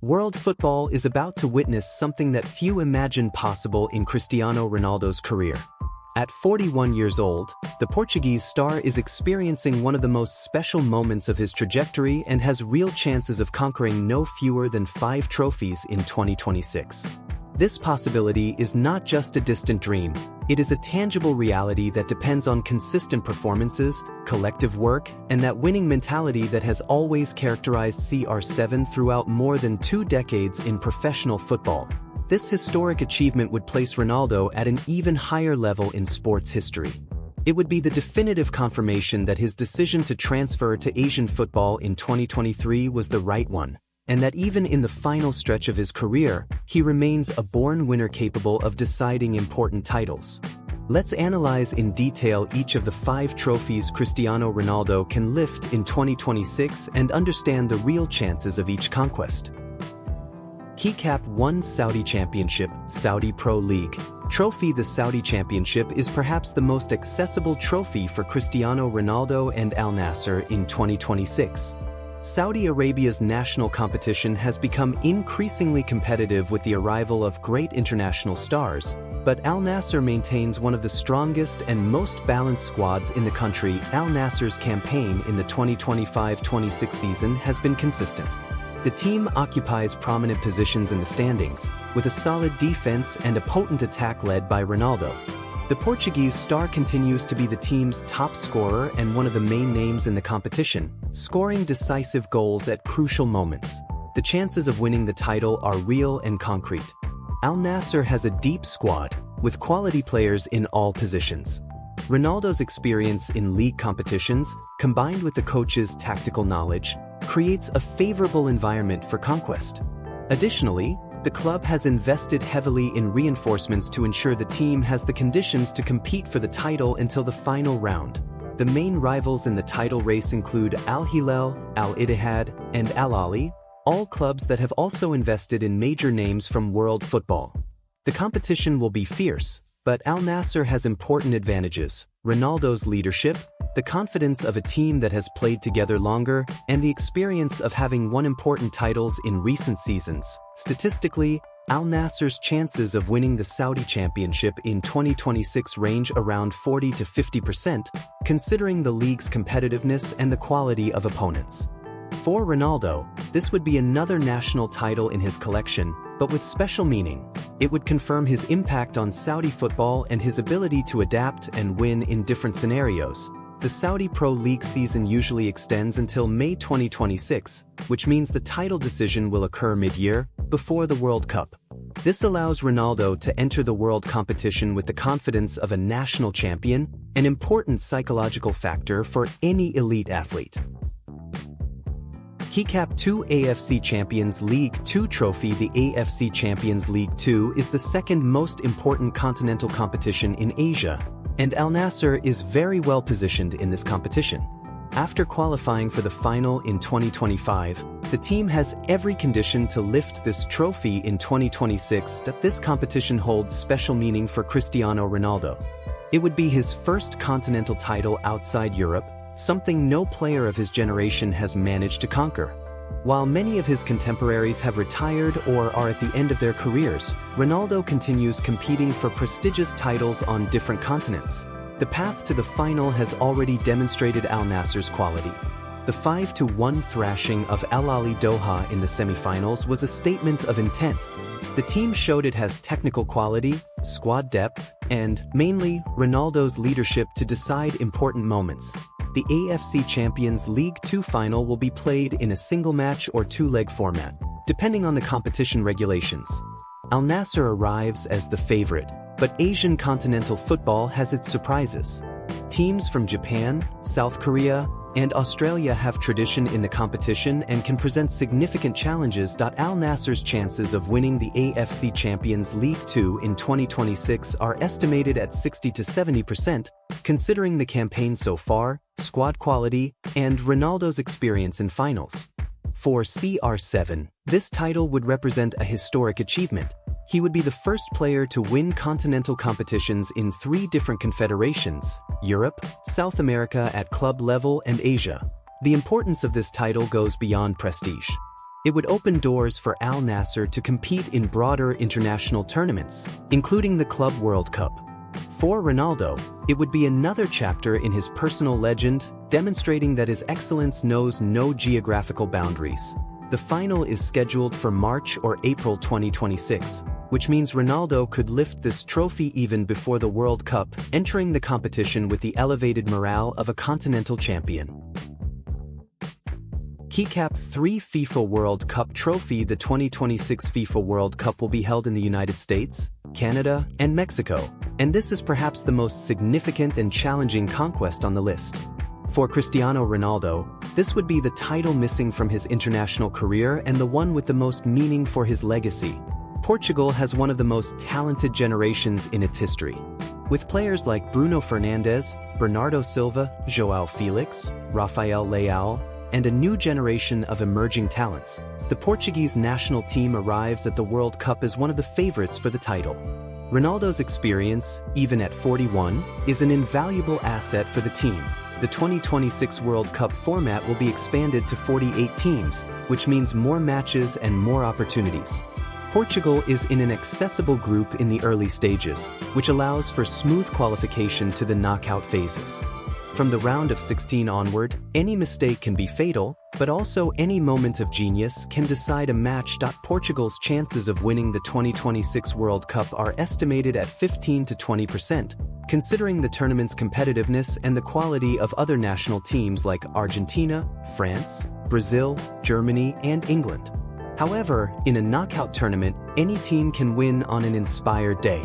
World football is about to witness something that few imagined possible in Cristiano Ronaldo's career. At 41 years old, the Portuguese star is experiencing one of the most special moments of his trajectory and has real chances of conquering no fewer than 5 trophies in 2026. This possibility is not just a distant dream, it is a tangible reality that depends on consistent performances, collective work, and that winning mentality that has always characterized CR7 throughout more than 2 decades in professional football. This historic achievement would place Ronaldo at an even higher level in sports history. It would be the definitive confirmation that his decision to transfer to Asian football in 2023 was the right one, and that even in the final stretch of his career, he remains a born winner capable of deciding important titles. Let's analyze in detail each of the 5 trophies Cristiano Ronaldo can lift in 2026 and understand the real chances of each conquest. Keycap 1 Saudi Championship, Saudi Pro League Trophy. The Saudi Championship is perhaps the most accessible trophy for Cristiano Ronaldo and Al Nassr in 2026. Saudi Arabia's national competition has become increasingly competitive with the arrival of great international stars, but Al Nassr maintains one of the strongest and most balanced squads in the country. Al Nassr's campaign in the 2025-26 season has been consistent. The team occupies prominent positions in the standings, with a solid defense and a potent attack led by Ronaldo. The Portuguese star continues to be the team's top scorer and one of the main names in the competition, scoring decisive goals at crucial moments. The chances of winning the title are real and concrete. Al Nassr has a deep squad, with quality players in all positions. Ronaldo's experience in league competitions, combined with the coach's tactical knowledge, creates a favorable environment for conquest. Additionally, the club has invested heavily in reinforcements to ensure the team has the conditions to compete for the title until the final round. The main rivals in the title race include Al Hilal, Al Ittihad, and Al Ahly, all clubs that have also invested in major names from world football. The competition will be fierce, but Al Nassr has important advantages: Ronaldo's leadership, the confidence of a team that has played together longer, and the experience of having won important titles in recent seasons. Statistically, Al Nassr's chances of winning the Saudi Championship in 2026 range around 40 to 50%, considering the league's competitiveness and the quality of opponents. For Ronaldo, this would be another national title in his collection, but with special meaning. It would confirm his impact on Saudi football and his ability to adapt and win in different scenarios. The Saudi Pro League season usually extends until May 2026, which means the title decision will occur mid-year, before the World Cup. This allows Ronaldo to enter the world competition with the confidence of a national champion, an important psychological factor for any elite athlete. Keycap 2 AFC Champions League 2 Trophy. The AFC Champions League 2 is the second most important continental competition in Asia, and Al Nassr is very well positioned in this competition. After qualifying for the final in 2025, the team has every condition to lift this trophy in 2026. This competition holds special meaning for Cristiano Ronaldo. It would be his first continental title outside Europe, something no player of his generation has managed to conquer. While many of his contemporaries have retired or are at the end of their careers, Ronaldo continues competing for prestigious titles on different continents. The path to the final has already demonstrated Al Nassr's quality. The 5-1 thrashing of Al Ahly Doha in the semifinals was a statement of intent. The team showed it has technical quality, squad depth, and, mainly, Ronaldo's leadership to decide important moments. The AFC Champions League 2 final will be played in a single match or 2-leg format, depending on the competition regulations. Al Nassr arrives as the favorite, but Asian continental football has its surprises. Teams from Japan, South Korea, and Australia have tradition in the competition and can present significant challenges. Al Nassr's chances of winning the AFC Champions League 2 in 2026 are estimated at 60 to 70%, considering the campaign so far, squad quality, and Ronaldo's experience in finals. For CR7, this title would represent a historic achievement. He would be the first player to win continental competitions in 3 different confederations: Europe, South America at club level, and Asia. The importance of this title goes beyond prestige. It would open doors for Al Nassr to compete in broader international tournaments, including the Club World Cup. For Ronaldo, it would be another chapter in his personal legend, demonstrating that his excellence knows no geographical boundaries. The final is scheduled for March or April 2026, which means Ronaldo could lift this trophy even before the World Cup, entering the competition with the elevated morale of a continental champion. Keycap 3 FIFA World Cup trophy. The 2026 FIFA World Cup will be held in the United States, Canada, and Mexico, and this is perhaps the most significant and challenging conquest on the list. For Cristiano Ronaldo, this would be the title missing from his international career and the one with the most meaning for his legacy. Portugal has one of the most talented generations in its history. With players like Bruno Fernandes, Bernardo Silva, João Felix, Rafael Leão, and a new generation of emerging talents, the Portuguese national team arrives at the World Cup as one of the favorites for the title. Ronaldo's experience, even at 41, is an invaluable asset for the team. The 2026 World Cup format will be expanded to 48 teams, which means more matches and more opportunities. Portugal is in an accessible group in the early stages, which allows for smooth qualification to the knockout phases. From the round of 16 onward, any mistake can be fatal, but also any moment of genius can decide a match. Portugal's chances of winning the 2026 World Cup are estimated at 15 to 20%, considering the tournament's competitiveness and the quality of other national teams like Argentina, France, Brazil, Germany, and England. However, in a knockout tournament, any team can win on an inspired day.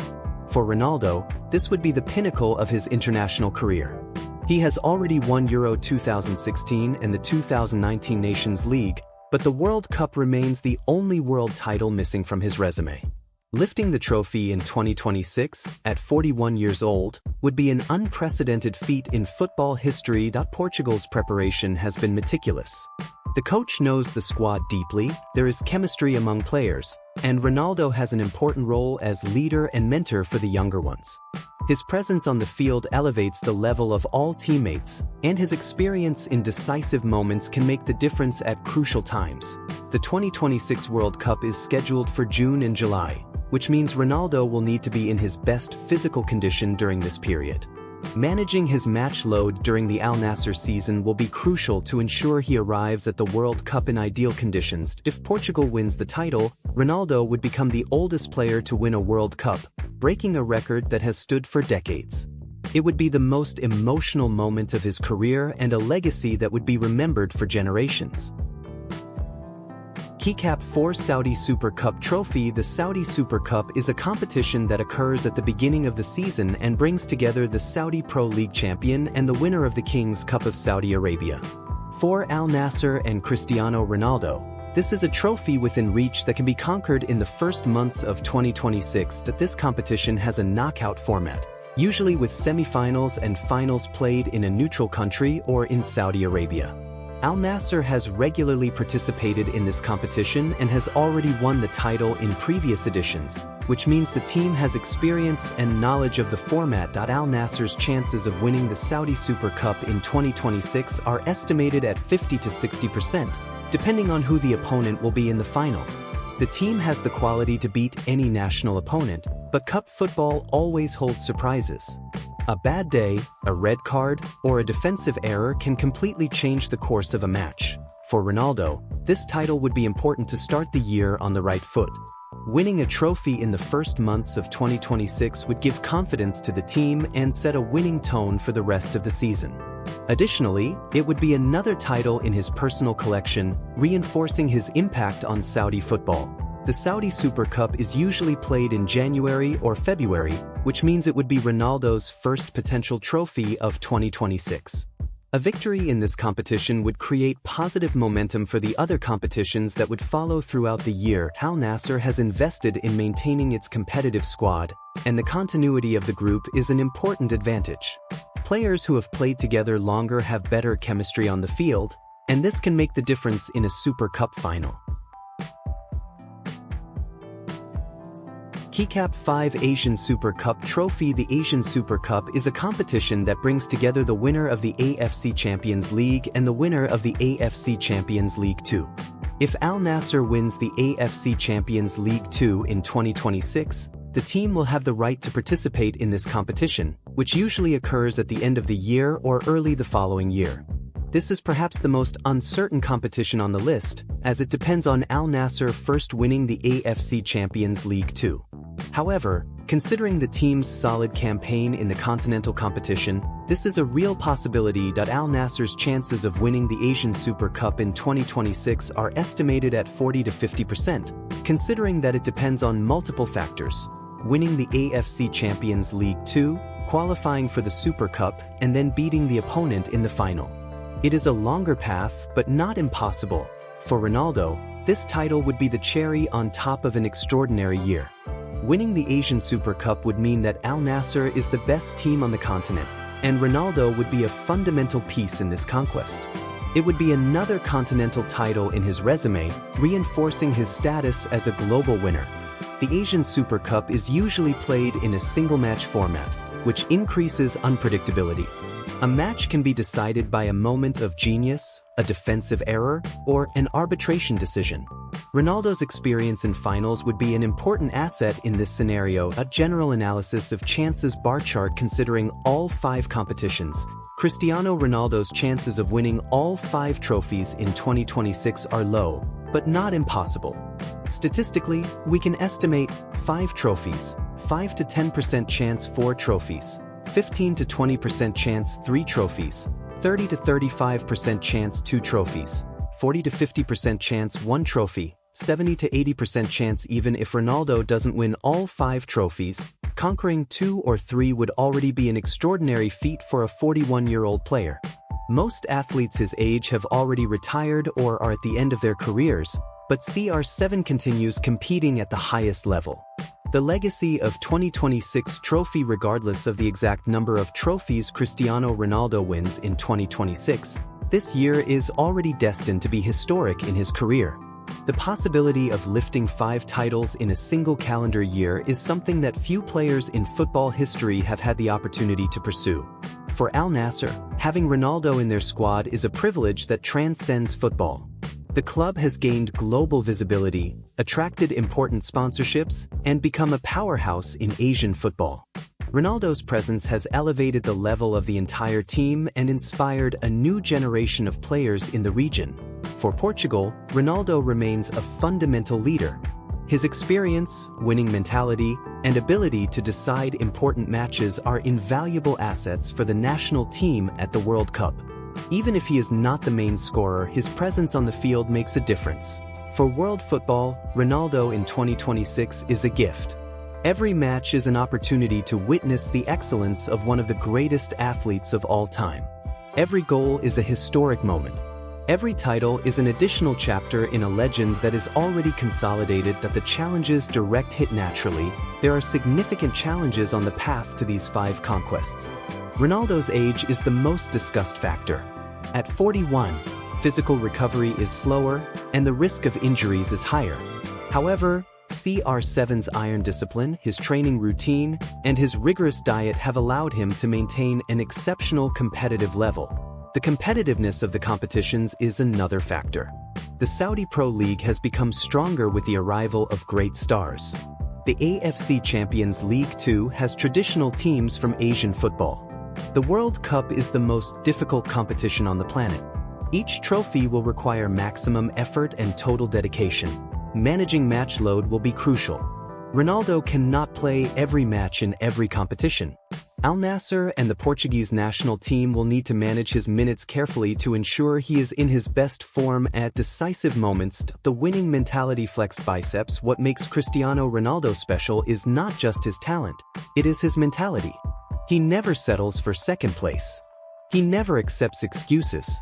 For Ronaldo, this would be the pinnacle of his international career. He has already won Euro 2016 and the 2019 Nations League, but the World Cup remains the only world title missing from his resume. Lifting the trophy in 2026, at 41 years old, would be an unprecedented feat in football history. Portugal's preparation has been meticulous. The coach knows the squad deeply, there is chemistry among players, and Ronaldo has an important role as leader and mentor for the younger ones. His presence on the field elevates the level of all teammates, and his experience in decisive moments can make the difference at crucial times. The 2026 World Cup is scheduled for June and July, which means Ronaldo will need to be in his best physical condition during this period. Managing his match load during the Al Nassr season will be crucial to ensure he arrives at the World Cup in ideal conditions. If Portugal wins the title, Ronaldo would become the oldest player to win a World Cup, breaking a record that has stood for decades. It would be the most emotional moment of his career and a legacy that would be remembered for generations. Keycap 4 Saudi Super Cup Trophy. The Saudi Super Cup is a competition that occurs at the beginning of the season and brings together the Saudi Pro League champion and the winner of the King's Cup of Saudi Arabia. For Al Nassr and Cristiano Ronaldo, this is a trophy within reach that can be conquered in the first months of 2026. This competition has a knockout format, usually with semi-finals and finals played in a neutral country or in Saudi Arabia. Al Nassr has regularly participated in this competition and has already won the title in previous editions, which means the team has experience and knowledge of the format. Al Nassr's chances of winning the Saudi Super Cup in 2026 are estimated at 50 to 60%, depending on who the opponent will be in the final. The team has the quality to beat any national opponent, but cup football always holds surprises. A bad day, a red card, or a defensive error can completely change the course of a match. For Ronaldo, this title would be important to start the year on the right foot. Winning a trophy in the first months of 2026 would give confidence to the team and set a winning tone for the rest of the season. Additionally, it would be another title in his personal collection, reinforcing his impact on Saudi football. The Saudi Super Cup is usually played in January or February, which means it would be Ronaldo's first potential trophy of 2026. A victory in this competition would create positive momentum for the other competitions that would follow throughout the year. Al Nassr has invested in maintaining its competitive squad, and the continuity of the group is an important advantage. Players who have played together longer have better chemistry on the field, and this can make the difference in a Super Cup final. Keycap 5 Asian Super Cup Trophy. The Asian Super Cup is a competition that brings together the winner of the AFC Champions League and the winner of the AFC Champions League 2. If Al Nassr wins the AFC Champions League 2 in 2026, the team will have the right to participate in this competition, which usually occurs at the end of the year or early the following year. This is perhaps the most uncertain competition on the list, as it depends on Al Nassr first winning the AFC Champions League 2. However, considering the team's solid campaign in the continental competition, this is a real possibility that Al Nassr's chances of winning the Asian Super Cup in 2026 are estimated at 40 to 50%, considering that it depends on multiple factors: winning the AFC Champions League 2, qualifying for the Super Cup, and then beating the opponent in the final. It is a longer path, but not impossible. For Ronaldo, this title would be the cherry on top of an extraordinary year. Winning the Asian Super Cup would mean that Al Nassr is the best team on the continent, and Ronaldo would be a fundamental piece in this conquest. It would be another continental title in his resume, reinforcing his status as a global winner. The Asian Super Cup is usually played in a single-match format, which increases unpredictability. A match can be decided by a moment of genius, a defensive error, or an arbitration decision. Ronaldo's experience in finals would be an important asset in this scenario. A general analysis of chances bar chart considering all 5 competitions. Cristiano Ronaldo's chances of winning all 5 trophies in 2026 are low, but not impossible. Statistically, we can estimate 5 trophies, 5 to 10% chance 4 trophies, 15 to 20% chance 3 trophies, 30 to 35% chance 2 trophies, 40 to 50% chance 1 trophy, 70 to 80% chance even if Ronaldo doesn't win all 5 trophies. Conquering 2 or 3 would already be an extraordinary feat for a 41-year-old player. Most athletes his age have already retired or are at the end of their careers, but CR7 continues competing at the highest level. The legacy of 2026 trophy, regardless of the exact number of trophies Cristiano Ronaldo wins in 2026, this year is already destined to be historic in his career. The possibility of lifting 5 titles in a single calendar year is something that few players in football history have had the opportunity to pursue. For Al Nassr, having Ronaldo in their squad is a privilege that transcends football. The club has gained global visibility, attracted important sponsorships, and become a powerhouse in Asian football. Ronaldo's presence has elevated the level of the entire team and inspired a new generation of players in the region. For Portugal, Ronaldo remains a fundamental leader. His experience, winning mentality, and ability to decide important matches are invaluable assets for the national team at the World Cup. Even if he is not the main scorer, his presence on the field makes a difference. For world football, Ronaldo in 2026 is a gift. Every match is an opportunity to witness the excellence of one of the greatest athletes of all time. Every goal is a historic moment. Every title is an additional chapter in a legend that is already consolidated. That the challenges direct hit naturally, there are significant challenges on the path to these 5 conquests. Ronaldo's age is the most discussed factor. At 41, physical recovery is slower, and the risk of injuries is higher. However, CR7's iron discipline, his training routine, and his rigorous diet have allowed him to maintain an exceptional competitive level. The competitiveness of the competitions is another factor. The Saudi Pro League has become stronger with the arrival of great stars. The AFC Champions League 2 has traditional teams from Asian football. The World Cup is the most difficult competition on the planet. Each trophy will require maximum effort and total dedication. Managing match load will be crucial. Ronaldo cannot play every match in every competition. Al Nassr and the Portuguese national team will need to manage his minutes carefully to ensure he is in his best form at decisive moments. The winning mentality flexed biceps. What makes Cristiano Ronaldo special is not just his talent, it is his mentality. He never settles for second place. He never accepts excuses.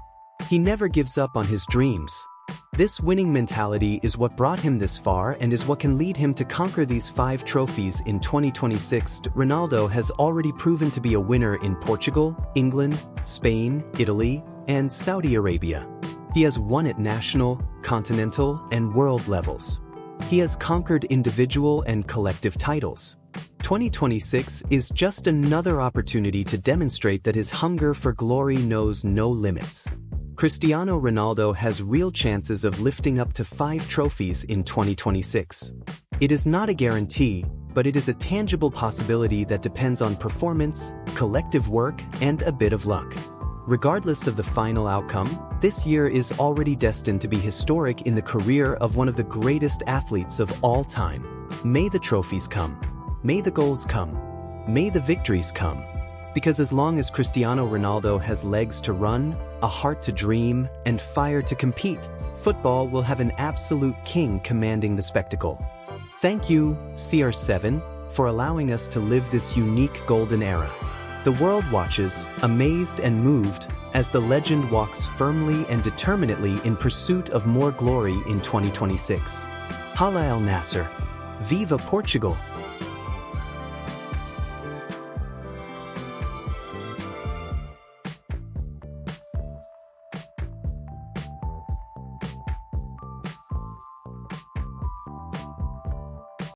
He never gives up on his dreams. This winning mentality is what brought him this far and is what can lead him to conquer these 5 trophies in 2026. Ronaldo has already proven to be a winner in Portugal, England, Spain, Italy, and Saudi Arabia. He has won at national, continental, and world levels. He has conquered individual and collective titles. 2026 is just another opportunity to demonstrate that his hunger for glory knows no limits. Cristiano Ronaldo has real chances of lifting up to 5 trophies in 2026. It is not a guarantee, but it is a tangible possibility that depends on performance, collective work, and a bit of luck. Regardless of the final outcome, this year is already destined to be historic in the career of one of the greatest athletes of all time. May the trophies come. May the goals come. May the victories come. Because as long as Cristiano Ronaldo has legs to run, a heart to dream, and fire to compete, football will have an absolute king commanding the spectacle. Thank you, CR7, for allowing us to live this unique golden era. The world watches, amazed and moved, as the legend walks firmly and determinedly in pursuit of more glory in 2026. Hala El Nasser. Viva Portugal!